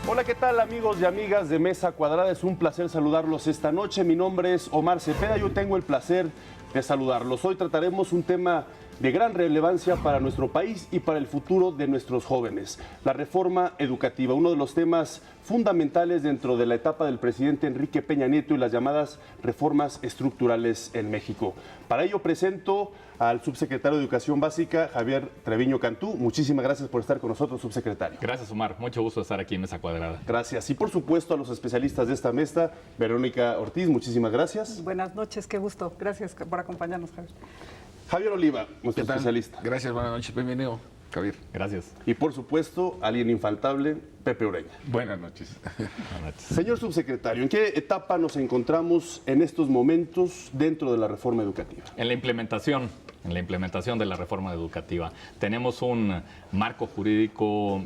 Hola, ¿qué tal amigos y amigas de Mesa Cuadrada? Es un placer saludarlos esta noche. Mi nombre es Omar Cepeda, yo tengo el placer de saludarlos. Hoy trataremos un tema de gran relevancia para nuestro país y para el futuro de nuestros jóvenes, la reforma educativa, uno de los temas fundamentales dentro de la etapa del presidente Enrique Peña Nieto y las llamadas reformas estructurales en México. Para ello presento al subsecretario de Educación Básica, Javier Treviño Cantú. Muchísimas gracias por estar con nosotros, subsecretario. Gracias, Omar. Mucho gusto estar aquí en Mesa Cuadrada. Gracias. Y por supuesto a los especialistas de esta mesa, Verónica Ortiz, muchísimas gracias. Buenas noches, qué gusto. Gracias por acompañarnos, Javier. Javier Oliva, nuestro especialista. Gracias, buenas noches. Bienvenido, Javier. Gracias. Y por supuesto, alguien infaltable, Pepe Ureña. Buenas noches. Señor subsecretario, ¿en qué etapa nos encontramos en estos momentos dentro de la reforma educativa? En la implementación de la reforma educativa. Tenemos un marco jurídico,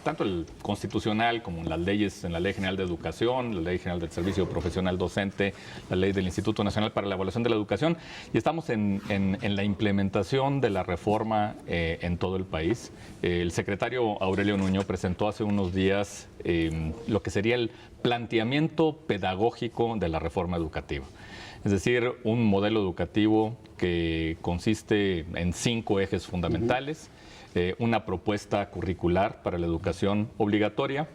tanto el constitucional como en las leyes, en la Ley General de Educación, la Ley General del Servicio Profesional Docente, la Ley del Instituto Nacional para la Evaluación de la Educación, y estamos en la implementación de la reforma en todo el país. El secretario Aurelio Nuño presentó hace unos días lo que sería el planteamiento pedagógico de la reforma educativa. Es decir, un modelo educativo que consiste en 5 ejes fundamentales, una propuesta curricular para la educación obligatoria,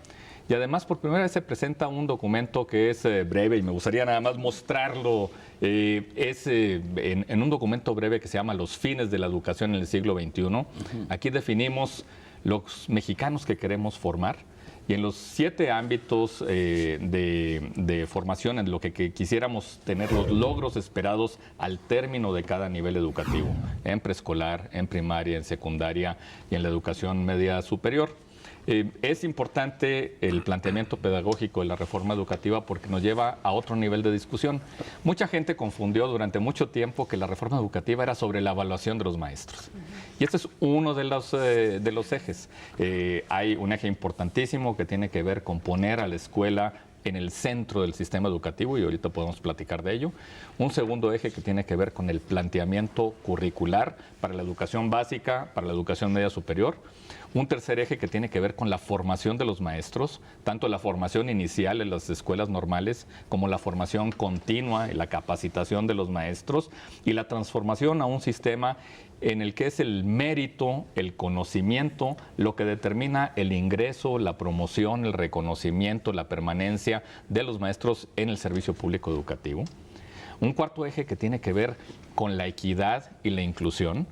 y además por primera vez se presenta un documento que es breve, y me gustaría nada más mostrarlo. En un documento breve que se llama Los fines de la educación en el siglo XXI. Aquí definimos los mexicanos que queremos formar, y en los 7 ámbitos de formación en lo que quisiéramos tener los logros esperados al término de cada nivel educativo, en preescolar, en primaria, en secundaria y en la educación media superior. Es importante el planteamiento pedagógico de la reforma educativa porque nos lleva a otro nivel de discusión. Mucha gente confundió durante mucho tiempo que la reforma educativa era sobre la evaluación de los maestros. Y este es uno de los ejes. Hay un eje importantísimo que tiene que ver con poner a la escuela en el centro del sistema educativo, y ahorita podemos platicar de ello. Un segundo eje que tiene que ver con el planteamiento curricular para la educación básica, para la educación media superior. Un tercer eje que tiene que ver con la formación de los maestros, tanto la formación inicial en las escuelas normales como la formación continua y la capacitación de los maestros, y la transformación a un sistema en el que es el mérito, el conocimiento, lo que determina el ingreso, la promoción, el reconocimiento, la permanencia de los maestros en el servicio público educativo. Un cuarto eje que tiene que ver con la equidad y la inclusión.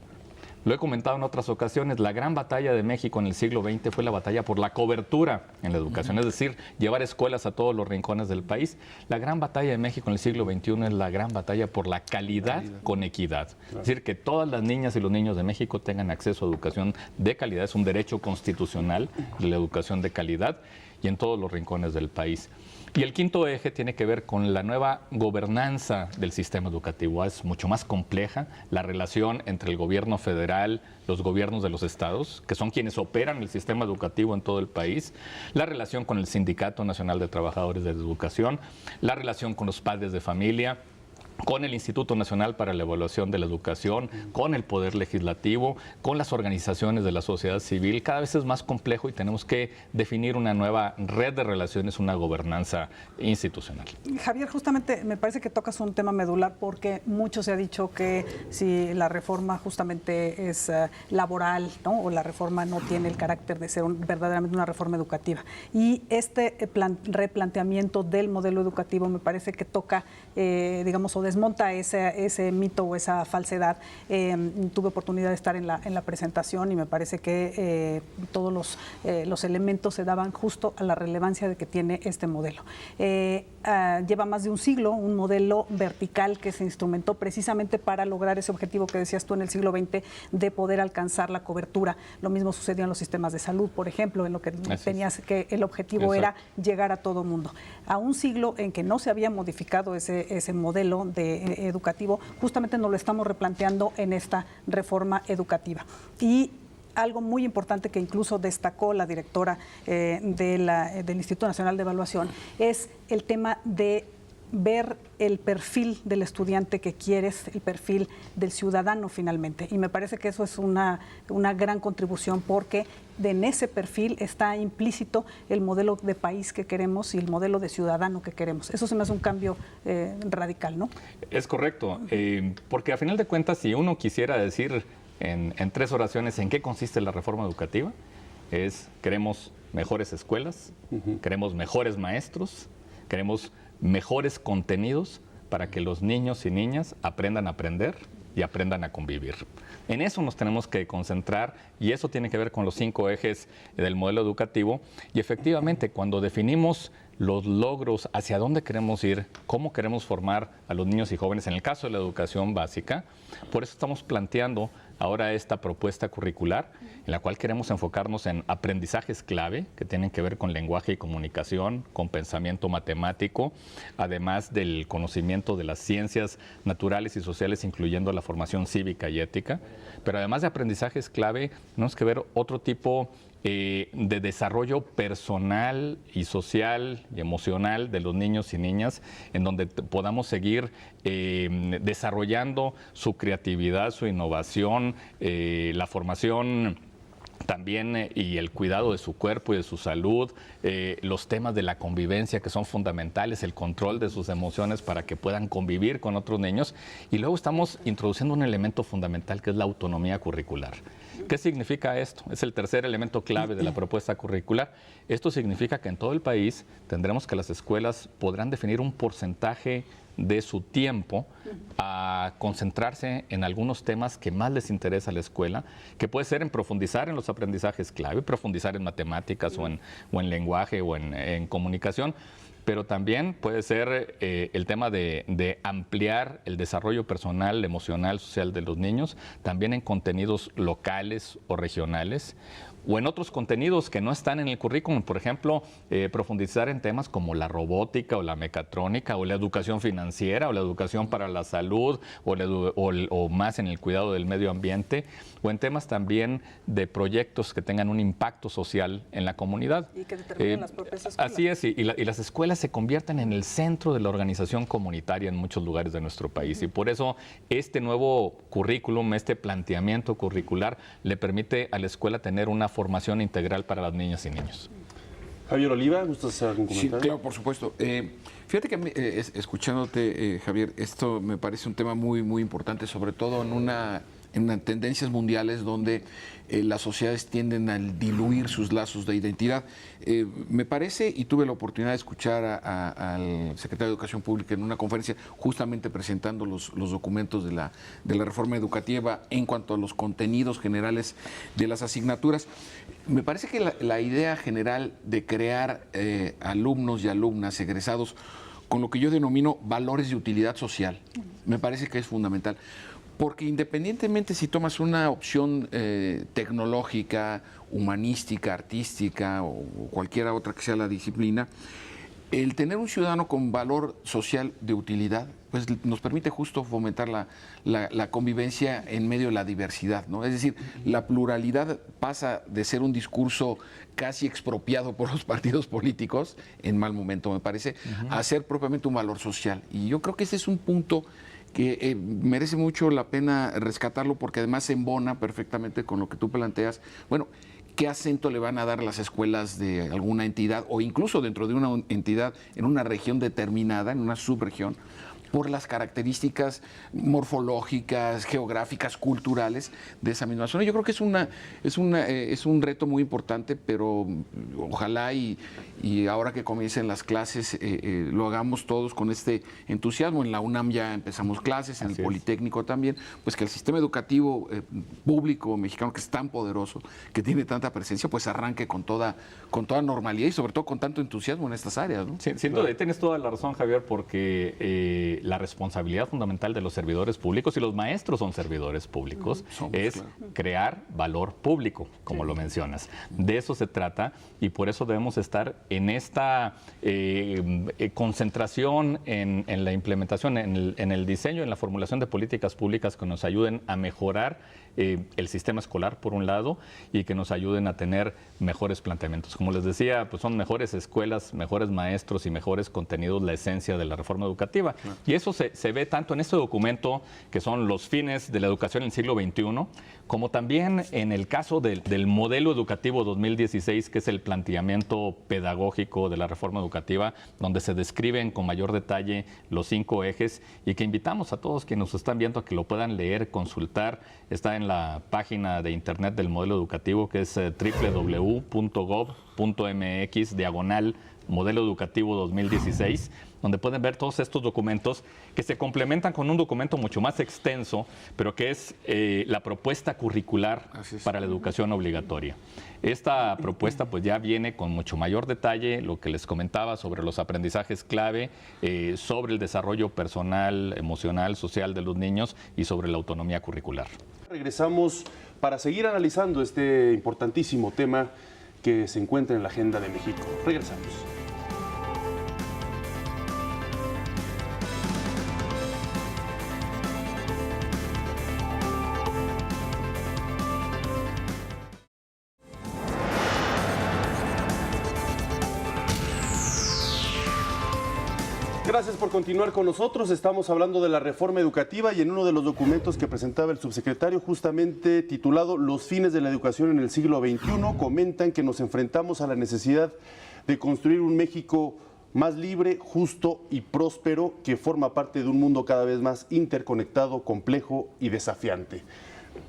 Lo he comentado en otras ocasiones, la gran batalla de México en el siglo XX fue la batalla por la cobertura en la educación, es decir, llevar escuelas a todos los rincones del país. La gran batalla de México en el siglo XXI es la gran batalla por la calidad con equidad. Claro. Es decir, que todas las niñas y los niños de México tengan acceso a educación de calidad. Es un derecho constitucional de la educación de calidad y en todos los rincones del país. Y el quinto eje tiene que ver con la nueva gobernanza del sistema educativo. Es mucho más compleja la relación entre el gobierno federal, los gobiernos de los estados, que son quienes operan el sistema educativo en todo el país, la relación con el Sindicato Nacional de Trabajadores de la Educación, la relación con los padres de familia, con el Instituto Nacional para la Evaluación de la Educación, con el Poder Legislativo, con las organizaciones de la sociedad civil. Cada vez es más complejo y tenemos que definir una nueva red de relaciones, una gobernanza institucional. Javier, justamente me parece que tocas un tema medular porque mucho se ha dicho que si la reforma justamente es laboral, ¿no? O la reforma no tiene el carácter de ser verdaderamente una reforma educativa. Y este replanteamiento del modelo educativo me parece que toca, digamos, o desmonta ese mito o esa falsedad. Tuve oportunidad de estar en la presentación y me parece que todos los elementos se daban justo a la relevancia de que tiene este modelo. Lleva más de un siglo, un modelo vertical que se instrumentó precisamente para lograr ese objetivo que decías tú en el siglo XX de poder alcanzar la cobertura. Lo mismo sucedió en los sistemas de salud, por ejemplo, en lo que tenías que el objetivo era llegar a todo mundo. A un siglo en que no se había modificado ese modelo educativo, justamente nos lo estamos replanteando en esta reforma educativa. Y algo muy importante que incluso destacó la directora del Instituto Nacional de Evaluación es el tema de ver el perfil del estudiante que quieres, el perfil del ciudadano finalmente. Y me parece que eso es una gran contribución, porque en ese perfil está implícito el modelo de país que queremos y el modelo de ciudadano que queremos. Eso se me hace un cambio radical, ¿no? Es correcto, porque a final de cuentas, si uno quisiera decir en 3 oraciones en qué consiste la reforma educativa, queremos mejores escuelas, queremos mejores maestros, queremos mejores contenidos para que los niños y niñas aprendan a aprender y aprendan a convivir. En eso nos tenemos que concentrar, y eso tiene que ver con los 5 ejes del modelo educativo. Y efectivamente, cuando definimos los logros, hacia dónde queremos ir, cómo queremos formar a los niños y jóvenes, en el caso de la educación básica, por eso estamos planteando ahora esta propuesta curricular, en la cual queremos enfocarnos en aprendizajes clave que tienen que ver con lenguaje y comunicación, con pensamiento matemático, además del conocimiento de las ciencias naturales y sociales, incluyendo la formación cívica y ética. Pero además de aprendizajes clave, tenemos que ver otro tipo de desarrollo personal y social y emocional de los niños y niñas, en donde podamos seguir desarrollando su creatividad, su innovación, la formación también y el cuidado de su cuerpo y de su salud, los temas de la convivencia que son fundamentales, el control de sus emociones para que puedan convivir con otros niños. Y luego estamos introduciendo un elemento fundamental que es la autonomía curricular. ¿Qué significa esto? Es el tercer elemento clave de la propuesta curricular. Esto significa que en todo el país tendremos que las escuelas podrán definir un porcentaje de su tiempo a concentrarse en algunos temas que más les interesa a la escuela, que puede ser en profundizar en los aprendizajes clave, profundizar en matemáticas o en lenguaje o en comunicación, pero también puede ser el tema de ampliar el desarrollo personal, emocional, social de los niños, también en contenidos locales o regionales, o en otros contenidos que no están en el currículum. Por ejemplo, profundizar en temas como la robótica o la mecatrónica o la educación financiera o la educación para la salud o más en el cuidado del medio ambiente, o en temas también de proyectos que tengan un impacto social en la comunidad. Y que determinen las propias escuelas. Así es, y las escuelas se convierten en el centro de la organización comunitaria en muchos lugares de nuestro país. Y por eso este nuevo currículum, este planteamiento curricular, le permite a la escuela tener una formación integral para las niñas y niños. Javier Oliva, ¿gustas hacer algún comentario? Sí, claro, por supuesto. Fíjate que escuchándote, Javier, esto me parece un tema muy, muy importante, sobre todo en tendencias mundiales donde las sociedades tienden a diluir sus lazos de identidad. Me parece, y tuve la oportunidad de escuchar al secretario de Educación Pública en una conferencia justamente presentando los documentos de la reforma educativa en cuanto a los contenidos generales de las asignaturas. Me parece que la idea general de crear alumnos y alumnas egresados con lo que yo denomino valores de utilidad social, me parece que es fundamental. Porque independientemente si tomas una opción tecnológica, humanística, artística o cualquiera otra que sea la disciplina, el tener un ciudadano con valor social de utilidad, pues nos permite justo fomentar la convivencia en medio de la diversidad, ¿no? Es decir, la pluralidad pasa de ser un discurso casi expropiado por los partidos políticos, en mal momento me parece, a ser propiamente un valor social. Y yo creo que ese es un punto que merece mucho la pena rescatarlo, porque además se embona perfectamente con lo que tú planteas. Bueno, ¿qué acento le van a dar las escuelas de alguna entidad o incluso dentro de una entidad en una región determinada, en una subregión, por las características morfológicas, geográficas, culturales de esa misma zona? Yo creo que es un reto muy importante, pero ojalá y ahora que comiencen las clases lo hagamos todos con este entusiasmo. En la UNAM ya empezamos clases, en el Politécnico también, pues que el sistema educativo público mexicano, que es tan poderoso, que tiene tanta presencia, pues arranque con toda normalidad y sobre todo con tanto entusiasmo en estas áreas, ¿no? Sí, sin duda, tienes toda la razón, Javier, porque la responsabilidad fundamental de los servidores públicos, y los maestros son servidores públicos, es crear valor público, como lo mencionas. De eso se trata, y por eso debemos estar en esta concentración en la implementación, en el diseño, en la formulación de políticas públicas que nos ayuden a mejorar el sistema escolar, por un lado, y que nos ayuden a tener mejores planteamientos. Como les decía, pues son mejores escuelas, mejores maestros y mejores contenidos la esencia de la reforma educativa. Y eso se ve tanto en este documento, que son los fines de la educación en el siglo XXI, como también en el caso del modelo educativo 2016, que es el planteamiento pedagógico de la reforma educativa, donde se describen con mayor detalle los 5 ejes y que invitamos a todos quienes nos están viendo a que lo puedan leer, consultar. Está en la página de internet del modelo educativo, que es www.gov.mx/modelo educativo 2016, donde pueden ver todos estos documentos que se complementan con un documento mucho más extenso, pero que es la propuesta curricular para la educación obligatoria. Esta propuesta pues ya viene con mucho mayor detalle, lo que les comentaba sobre los aprendizajes clave, sobre el desarrollo personal, emocional, social de los niños y sobre la autonomía curricular. Regresamos para seguir analizando este importantísimo tema que se encuentra en la agenda de México. Regresamos. Gracias por continuar con nosotros. Estamos hablando de la reforma educativa y en uno de los documentos que presentaba el subsecretario, justamente titulado Los fines de la educación en el siglo XXI, comentan que nos enfrentamos a la necesidad de construir un México más libre, justo y próspero, que forma parte de un mundo cada vez más interconectado, complejo y desafiante.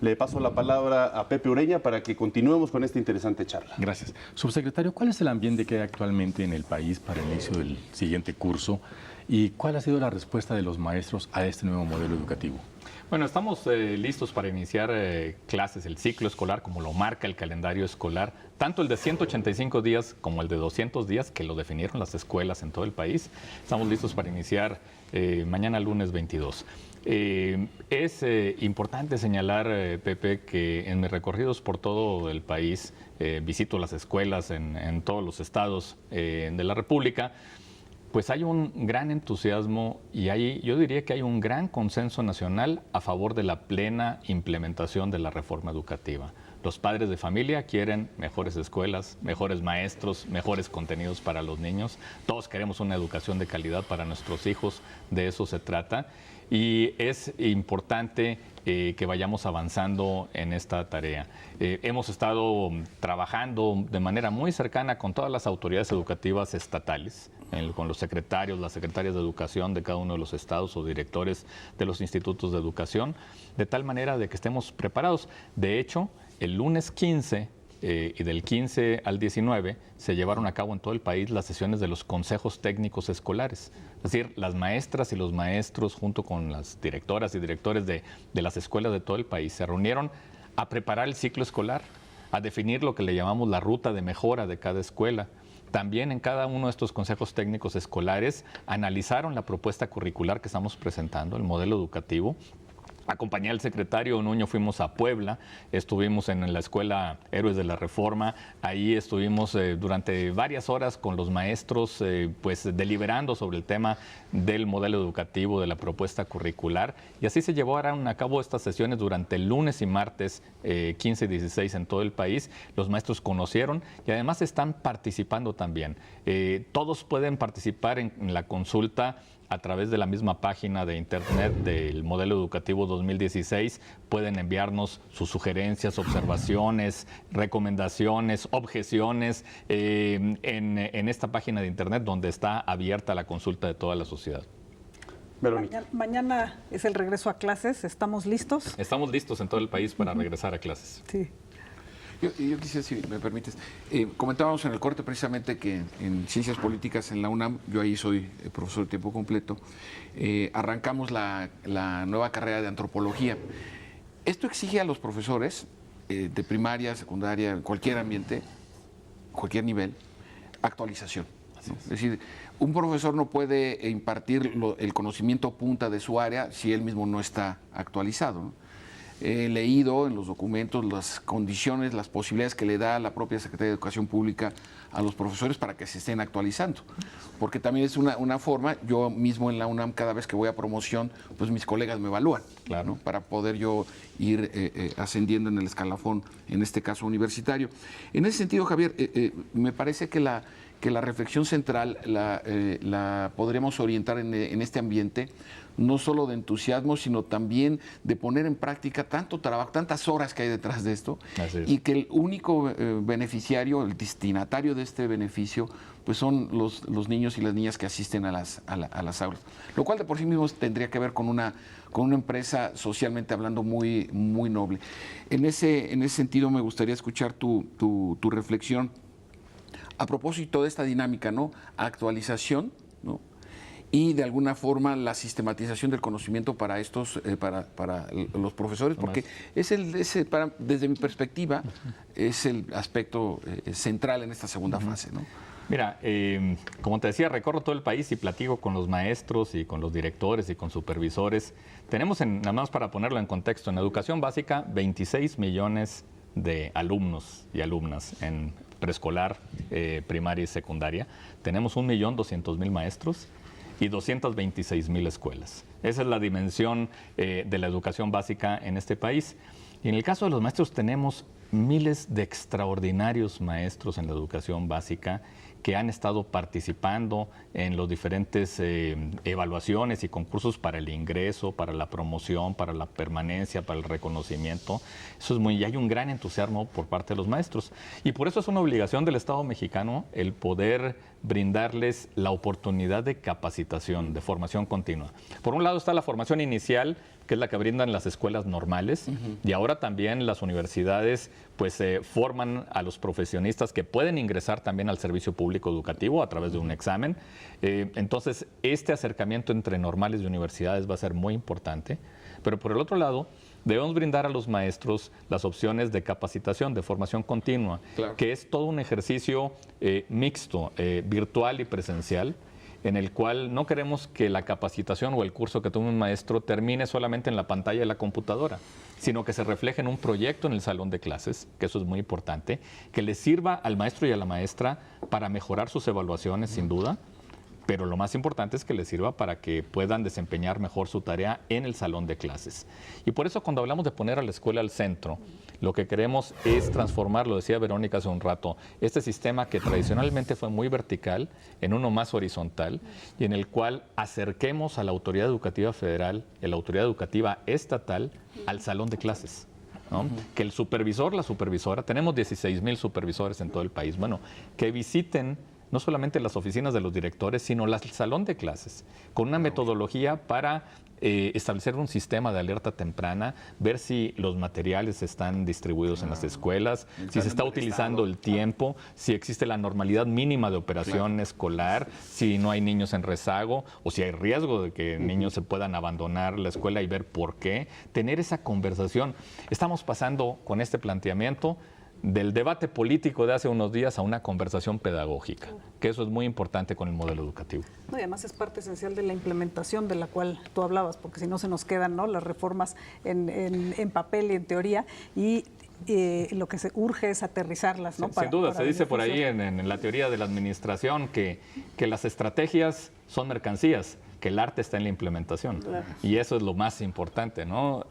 Le paso la palabra a Pepe Ureña para que continuemos con esta interesante charla. Gracias. Subsecretario, ¿cuál es el ambiente que hay actualmente en el país para el inicio del siguiente curso y cuál ha sido la respuesta de los maestros a este nuevo modelo educativo? Bueno, estamos listos para iniciar clases, el ciclo escolar, como lo marca el calendario escolar, tanto el de 185 días como el de 200 días, que lo definieron las escuelas en todo el país. Estamos listos para iniciar mañana lunes 22. Es importante señalar, Pepe, que en mis recorridos por todo el país, visito las escuelas en todos los estados de la República, pues hay un gran entusiasmo y yo diría que hay un gran consenso nacional a favor de la plena implementación de la reforma educativa. Los padres de familia quieren mejores escuelas, mejores maestros, mejores contenidos para los niños. Todos queremos una educación de calidad para nuestros hijos, de eso se trata. Y es importante que vayamos avanzando en esta tarea. Hemos estado trabajando de manera muy cercana con todas las autoridades educativas estatales, con los secretarios, las secretarias de educación de cada uno de los estados o directores de los institutos de educación, de tal manera de que estemos preparados. De hecho, el lunes 15 y del 15 al 19 se llevaron a cabo en todo el país las sesiones de los consejos técnicos escolares. Es decir, las maestras y los maestros junto con las directoras y directores de las escuelas de todo el país se reunieron a preparar el ciclo escolar, a definir lo que le llamamos la ruta de mejora de cada escuela. También en cada uno de estos consejos técnicos escolares analizaron la propuesta curricular que estamos presentando, el modelo educativo. Acompañé al secretario Nuño, fuimos a Puebla, estuvimos en la Escuela Héroes de la Reforma, ahí estuvimos durante varias horas con los maestros pues deliberando sobre el tema del modelo educativo, de la propuesta curricular, y así se llevaron a cabo estas sesiones durante el lunes y martes 15 y 16 en todo el país. Los maestros conocieron y además están participando también. Todos pueden participar en la consulta a través de la misma página de internet del modelo educativo 2016. Pueden enviarnos sus sugerencias, observaciones, recomendaciones, objeciones en esta página de internet donde está abierta la consulta de toda la sociedad. Verónica. Mañana es el regreso a clases, ¿estamos listos? Estamos listos en todo el país para regresar a clases. Sí. Yo quisiera, si me permites, comentábamos en el corte precisamente que en Ciencias Políticas en la UNAM, yo ahí soy profesor de tiempo completo, arrancamos la nueva carrera de antropología. Esto exige a los profesores de primaria, secundaria, cualquier ambiente, cualquier nivel, actualización, ¿no? Es decir, un profesor no puede impartir el conocimiento punta de su área si él mismo no está actualizado, ¿no? he leído en los documentos las condiciones, las posibilidades que le da la propia Secretaría de Educación Pública a los profesores para que se estén actualizando. Porque también es una forma, yo mismo en la UNAM, cada vez que voy a promoción, pues mis colegas me evalúan, Claro. ¿no? Para poder yo ir ascendiendo en el escalafón, en este caso universitario. En ese sentido, Javier, me parece que la reflexión central la podremos orientar en este ambiente, no solo de entusiasmo, sino también de poner en práctica tanto trabajo, tantas horas que hay detrás de esto, y que el único beneficiario, el destinatario de este beneficio, pues son los niños y las niñas que asisten a las aulas. Lo cual de por sí mismo tendría que ver con una empresa socialmente hablando muy, muy noble. En ese sentido me gustaría escuchar tu reflexión a propósito de esta dinámica, ¿no? Actualización, ¿no? Y de alguna forma la sistematización del conocimiento para estos, para los profesores, porque desde mi perspectiva, es el aspecto central en esta segunda fase, ¿no? Mira, como te decía, recorro todo el país y platico con los maestros y con los directores y con supervisores. Tenemos, nada más para ponerlo en contexto, en educación básica, 26 millones de alumnos y alumnas en preescolar, primaria y secundaria. Tenemos 1.200.000 maestros y 226.000 escuelas. Esa es la dimensión de la educación básica en este país. Y en el caso de los maestros tenemos miles de extraordinarios maestros en la educación básica que han estado participando en los diferentes evaluaciones y concursos para el ingreso, para la promoción, para la permanencia, para el reconocimiento. Y hay un gran entusiasmo por parte de los maestros. Y por eso es una obligación del Estado mexicano el poder brindarles la oportunidad de capacitación, de formación continua. Por un lado está la formación inicial, que es la que brindan las escuelas normales, y ahora también las universidades pues forman a los profesionistas que pueden ingresar también al servicio público educativo a través de un examen. Entonces, este acercamiento entre normales y universidades va a ser muy importante, pero por el otro lado, debemos brindar a los maestros las opciones de capacitación, de formación continua, Claro. que es todo un ejercicio mixto, virtual y presencial, en el cual no queremos que la capacitación o el curso que tome un maestro termine solamente en la pantalla de la computadora, sino que se refleje en un proyecto en el salón de clases, que eso es muy importante, que le sirva al maestro y a la maestra para mejorar sus evaluaciones, sin duda, pero lo más importante es que les sirva para que puedan desempeñar mejor su tarea en el salón de clases. Y por eso cuando hablamos de poner a la escuela al centro, lo que queremos es transformar, lo decía Verónica hace un rato, este sistema que tradicionalmente fue muy vertical en uno más horizontal y en el cual acerquemos a la autoridad educativa federal y a la autoridad educativa estatal al salón de clases, ¿no? Que el supervisor, la supervisora, tenemos 16,000 supervisores en todo el país, bueno, que visiten no solamente las oficinas de los directores, sino el salón de clases, con una metodología para establecer un sistema de alerta temprana, ver si los materiales están distribuidos en las escuelas, si se está utilizando el tiempo, si existe la normalidad mínima de operación escolar, si no hay niños en rezago o si hay riesgo de que niños se puedan abandonar la escuela y ver por qué. Tener esa conversación. Estamos pasando con este planteamiento del debate político de hace unos días a una conversación pedagógica, que eso es muy importante con el modelo educativo. No, y además es parte esencial de la implementación de la cual tú hablabas, porque si no se nos quedan, ¿no?, las reformas en papel y en teoría, y lo que se urge es aterrizarlas, ¿no? Sin duda, para se dice por ahí beneficio. en la teoría de la administración que las estrategias son mercancías, que el arte está en la implementación. Claro. Y eso es lo más importante, ¿no?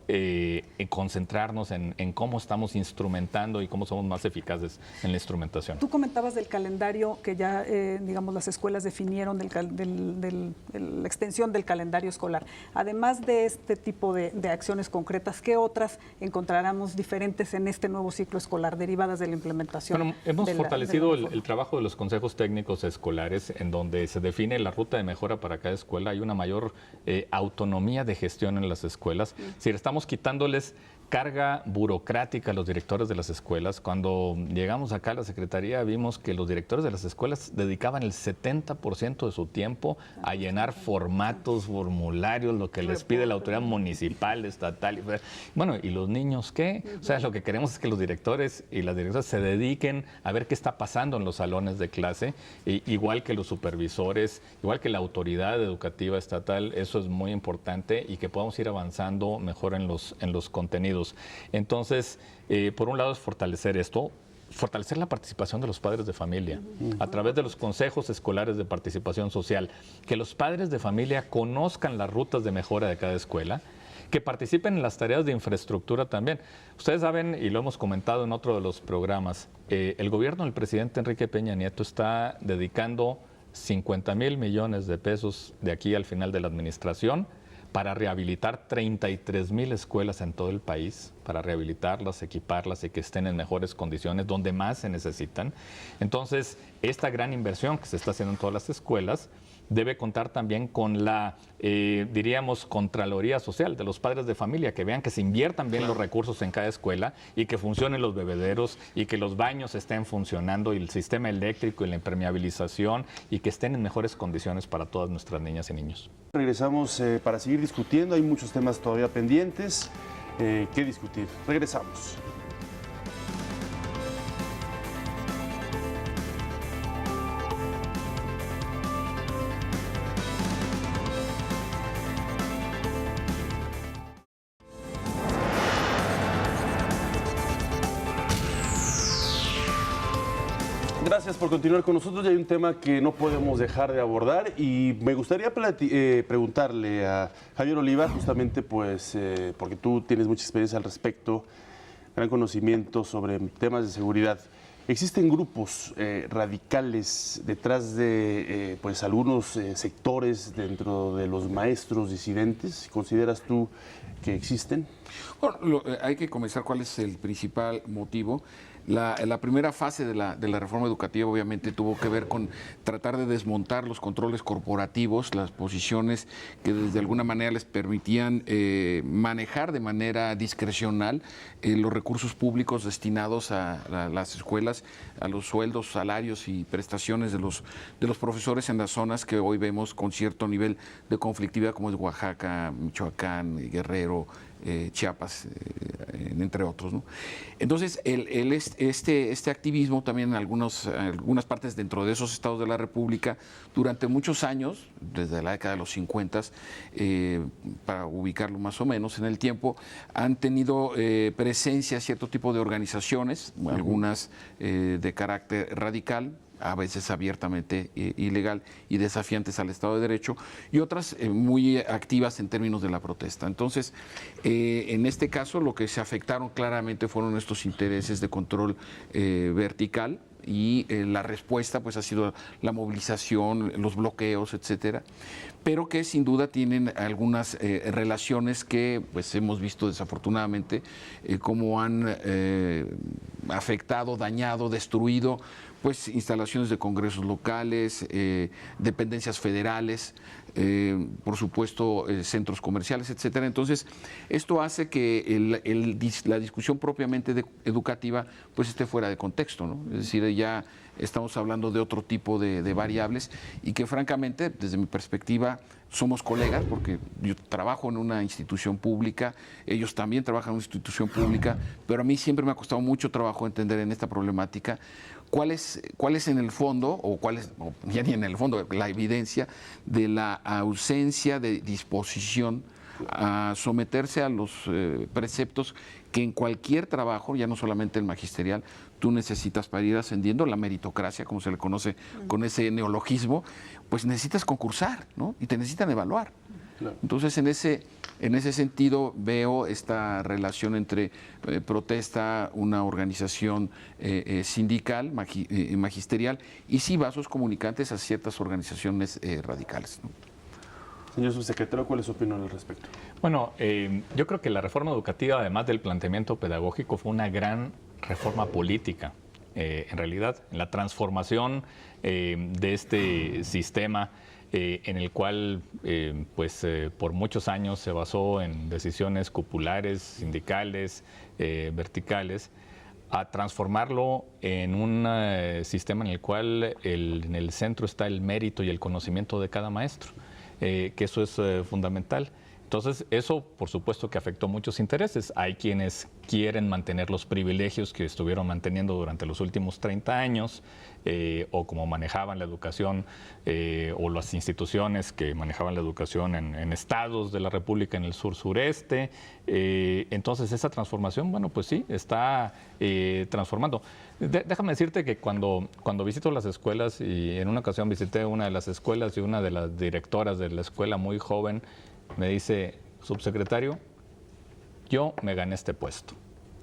Concentrarnos en cómo estamos instrumentando y cómo somos más eficaces en la instrumentación. Tú comentabas del calendario que ya, digamos, las escuelas definieron de la extensión del calendario escolar. Además de este tipo de acciones concretas, ¿qué otras encontraremos diferentes en este nuevo ciclo escolar derivadas de la implementación? Bueno, hemos de la fortalecido reforma? el trabajo de los consejos técnicos escolares, en donde se define la ruta de mejora para cada escuela. Hay una mayor autonomía de gestión en las escuelas. Si estamos quitándoles carga burocrática a los directores de las escuelas. Cuando llegamos acá a la Secretaría vimos que los directores de las escuelas dedicaban el 70% de su tiempo a llenar formatos, formularios, lo que les pide la autoridad municipal, estatal. Bueno, ¿y los niños qué? O sea, lo que queremos es que los directores y las directoras se dediquen a ver qué está pasando en los salones de clase, igual que los supervisores, igual que la autoridad educativa estatal. Eso es muy importante y que podamos ir avanzando mejor en los contenidos. Unidos. Entonces, por un lado es fortalecer esto, fortalecer la participación de los padres de familia a través de los consejos escolares de participación social, que los padres de familia conozcan las rutas de mejora de cada escuela, que participen en las tareas de infraestructura también. Ustedes saben, y lo hemos comentado en otro de los programas, el gobierno del presidente Enrique Peña Nieto está dedicando 50,000 millones de pesos de aquí al final de la administración para rehabilitar 33,000 escuelas en todo el país, para rehabilitarlas, equiparlas y que estén en mejores condiciones, donde más se necesitan. Entonces, esta gran inversión que se está haciendo en todas las escuelas debe contar también con la, diríamos, Contraloría Social de los padres de familia, que vean que se inviertan bien los recursos en cada escuela y que funcionen los bebederos y que los baños estén funcionando y el sistema eléctrico y la impermeabilización y que estén en mejores condiciones para todas nuestras niñas y niños. Regresamos para seguir discutiendo, hay muchos temas todavía pendientes que discutir. Regresamos. Gracias por continuar con nosotros. Ya hay un tema que no podemos dejar de abordar y me gustaría preguntarle a Javier Oliva, justamente pues porque tú tienes mucha experiencia al respecto, gran conocimiento sobre temas de seguridad. ¿Existen grupos radicales detrás de pues algunos sectores dentro de los maestros disidentes? ¿Consideras tú que existen? Bueno, hay que comenzar cuál es el principal motivo. La primera fase de la reforma educativa obviamente tuvo que ver con tratar de desmontar los controles corporativos, las posiciones que de alguna manera les permitían manejar de manera discrecional los recursos públicos destinados a las escuelas, a los sueldos, salarios y prestaciones de los profesores en las zonas que hoy vemos con cierto nivel de conflictividad como es Oaxaca, Michoacán, Guerrero, Chiapas, entre otros, ¿no? Entonces, este activismo también en algunas partes dentro de esos estados de la República, durante muchos años, desde la década de los 50, para ubicarlo más o menos en el tiempo, han tenido presencia cierto tipo de organizaciones, algunas de carácter radical, a veces abiertamente ilegal y desafiantes al Estado de Derecho, y otras muy activas en términos de la protesta. Entonces, en este caso, lo que se afectaron claramente fueron estos intereses de control vertical, y la respuesta pues ha sido la movilización, los bloqueos, etcétera, pero que sin duda tienen algunas relaciones que pues hemos visto desafortunadamente cómo han afectado, dañado, destruido pues instalaciones de congresos locales, dependencias federales, por supuesto centros comerciales, etcétera. Entonces, esto hace que la discusión propiamente educativa pues esté fuera de contexto, ¿no? Es decir, ya estamos hablando de otro tipo de variables y que francamente, desde mi perspectiva, somos colegas porque yo trabajo en una institución pública, ellos también trabajan en una institución pública, pero a mí siempre me ha costado mucho trabajo entender en esta problemática cuál es en el fondo, o ya ni en el fondo, la evidencia de la ausencia de disposición a someterse a los preceptos que en cualquier trabajo, ya no solamente el magisterial, tú necesitas para ir ascendiendo, la meritocracia, como se le conoce con ese neologismo, pues necesitas concursar, ¿no? Y te necesitan evaluar. Claro. Entonces, en ese sentido, veo esta relación entre protesta, una organización sindical, magisterial, y sí vasos comunicantes a ciertas organizaciones radicales, ¿no? Señor subsecretario, ¿cuál es su opinión al respecto? Bueno, yo creo que la reforma educativa, además del planteamiento pedagógico, fue una gran reforma política. En realidad, la transformación de este sistema en el cual por muchos años se basó en decisiones cupulares, sindicales, verticales, a transformarlo en un sistema en el cual en el centro está el mérito y el conocimiento de cada maestro, que eso es fundamental. Entonces, eso por supuesto que afectó muchos intereses. Hay quienes quieren mantener los privilegios que estuvieron manteniendo durante los últimos 30 años, o como manejaban la educación, o las instituciones que manejaban la educación en estados de la República en el sur-sureste. Entonces, esa transformación, bueno, pues sí, está transformando. Déjame decirte que cuando visito las escuelas, y en una ocasión visité una de las escuelas y una de las directoras de la escuela, muy joven, me dice: subsecretario, yo me gané este puesto.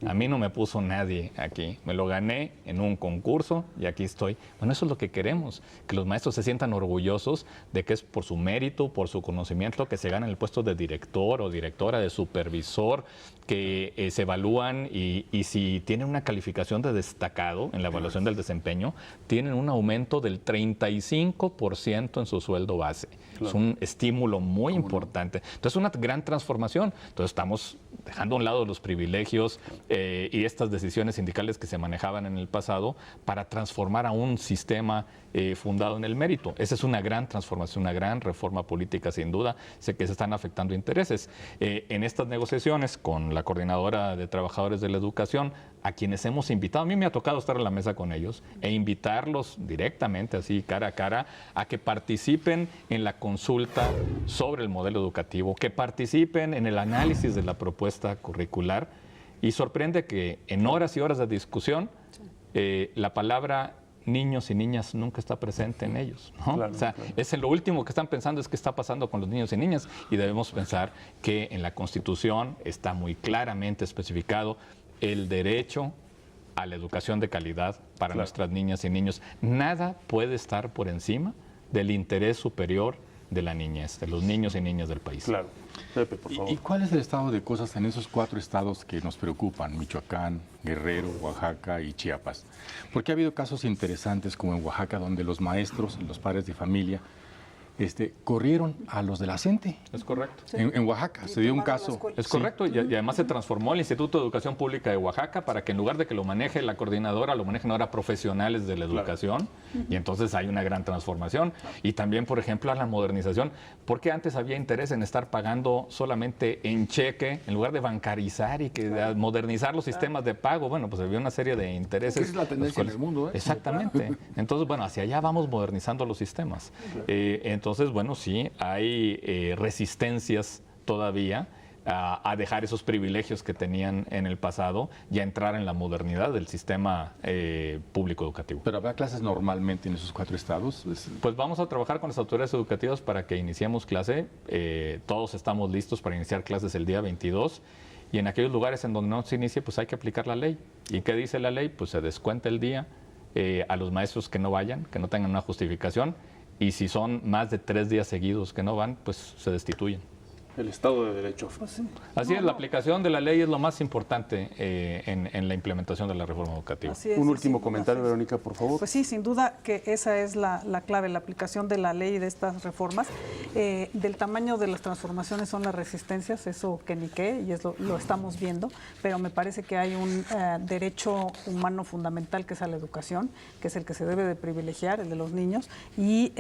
A mí no me puso nadie aquí, me lo gané en un concurso y aquí estoy. Bueno, eso es lo que queremos, que los maestros se sientan orgullosos de que es por su mérito, por su conocimiento, que se ganan el puesto de director o directora, de supervisor, que se evalúan y si tienen una calificación de destacado en la evaluación del desempeño, tienen un aumento del 35% en su sueldo base. Claro. Es un estímulo muy importante. Entonces, una gran transformación. Entonces, estamos dejando a un lado los privilegios y estas decisiones sindicales que se manejaban en el pasado para transformar a un sistema fundado en el mérito. Esa es una gran transformación, una gran reforma política, sin duda. Sé que se están afectando intereses. En estas negociaciones con la Coordinadora de Trabajadores de la Educación, a quienes hemos invitado, a mí me ha tocado estar en la mesa con ellos e invitarlos directamente, así cara a cara, a que participen en la consulta sobre el modelo educativo, que participen en el análisis de la propuesta curricular. Y sorprende que en horas y horas de discusión la palabra niños y niñas nunca está presente en ellos, ¿no? Claro, o sea, claro. Es lo último que están pensando es qué está pasando con los niños y niñas, y debemos pensar que en la Constitución está muy claramente especificado el derecho a la educación de calidad para nuestras niñas y niños. Nada puede estar por encima del interés superior de la niñez, de los niños y niñas del país. Claro. Pepe, por favor. ¿Y cuál es el estado de cosas en esos 4 estados que nos preocupan? Michoacán, Guerrero, Oaxaca y Chiapas. Porque ha habido casos interesantes como en Oaxaca, donde los maestros, los padres de familia, corrieron a los de la CENTE. Es correcto. Sí. En Oaxaca se dio un caso. Es correcto, y además se transformó el Instituto de Educación Pública de Oaxaca para que en lugar de que lo maneje la coordinadora, lo manejen ahora profesionales de la educación, y entonces hay una gran transformación. Y también, por ejemplo, a la modernización, porque antes había interés en estar pagando solamente en cheque, en lugar de bancarizar y que modernizar los sistemas de pago. Bueno, pues había una serie de intereses. Esa es la tendencia en el mundo, ¿eh? Exactamente. Entonces, bueno, hacia allá vamos modernizando los sistemas. Entonces, bueno, sí, hay resistencias todavía a dejar esos privilegios que tenían en el pasado y a entrar en la modernidad del sistema público educativo. ¿Pero habrá clases normalmente en esos 4 estados? Pues vamos a trabajar con las autoridades educativas para que iniciemos clase. Todos estamos listos para iniciar clases el día 22. Y en aquellos lugares en donde no se inicie, pues hay que aplicar la ley. ¿Y qué dice la ley? Pues se descuenta el día a los maestros que no vayan, que no tengan una justificación. Y si son más de 3 días seguidos que no van, pues se destituyen. El Estado de Derecho. Pues sí. Así es, la aplicación de la ley es lo más importante en la implementación de la reforma educativa. Así es, Un último sí, comentario, Verónica, por favor. Pues sí, sin duda que esa es la clave, la aplicación de la ley y de estas reformas. Del tamaño de las transformaciones son las resistencias, eso que ni qué, y lo estamos viendo, pero me parece que hay un derecho humano fundamental que es a la educación, que es el que se debe de privilegiar, el de los niños, y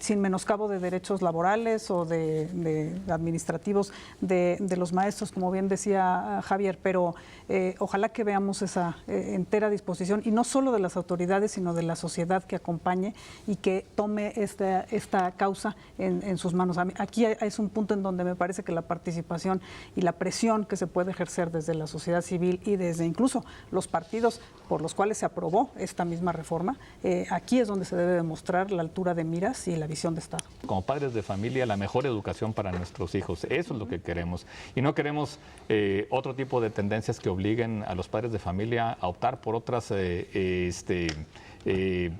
sin menoscabo de derechos laborales o de administrativos de los maestros, como bien decía Javier, pero ojalá que veamos esa entera disposición, y no solo de las autoridades, sino de la sociedad que acompañe y que tome esta causa en sus manos. Aquí es un punto en donde me parece que la participación y la presión que se puede ejercer desde la sociedad civil y desde incluso los partidos por los cuales se aprobó esta misma reforma, aquí es donde se debe demostrar la altura de miras y la visión de Estado. Como padres de familia, la mejor educación para nuestros hijos, eso es lo que queremos. Y no queremos otro tipo de tendencias que obliguen a los padres de familia a optar por otras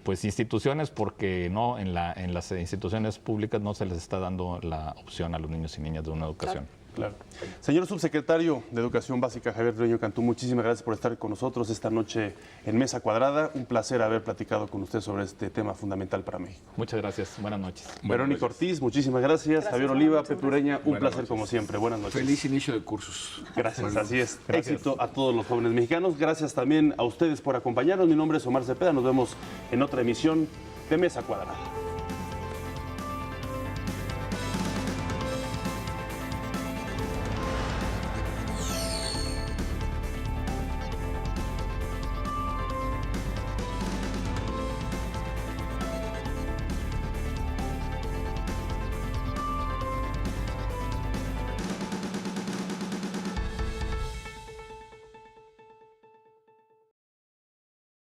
pues instituciones, porque no en las instituciones públicas no se les está dando la opción a los niños y niñas de una educación. Claro. Señor subsecretario de Educación Básica, Javier Treviño Cantú, muchísimas gracias por estar con nosotros esta noche en Mesa Cuadrada. Un placer haber platicado con usted sobre este tema fundamental para México. Muchas gracias. Buenas noches. Verónica Ortiz, muchísimas gracias. Javier Oliva, Pepe Ureña, un placer como siempre. Buenas noches. Feliz inicio de cursos. Gracias, así es. Gracias. Éxito a todos los jóvenes mexicanos. Gracias también a ustedes por acompañarnos. Mi nombre es Omar Cepeda. Nos vemos en otra emisión de Mesa Cuadrada.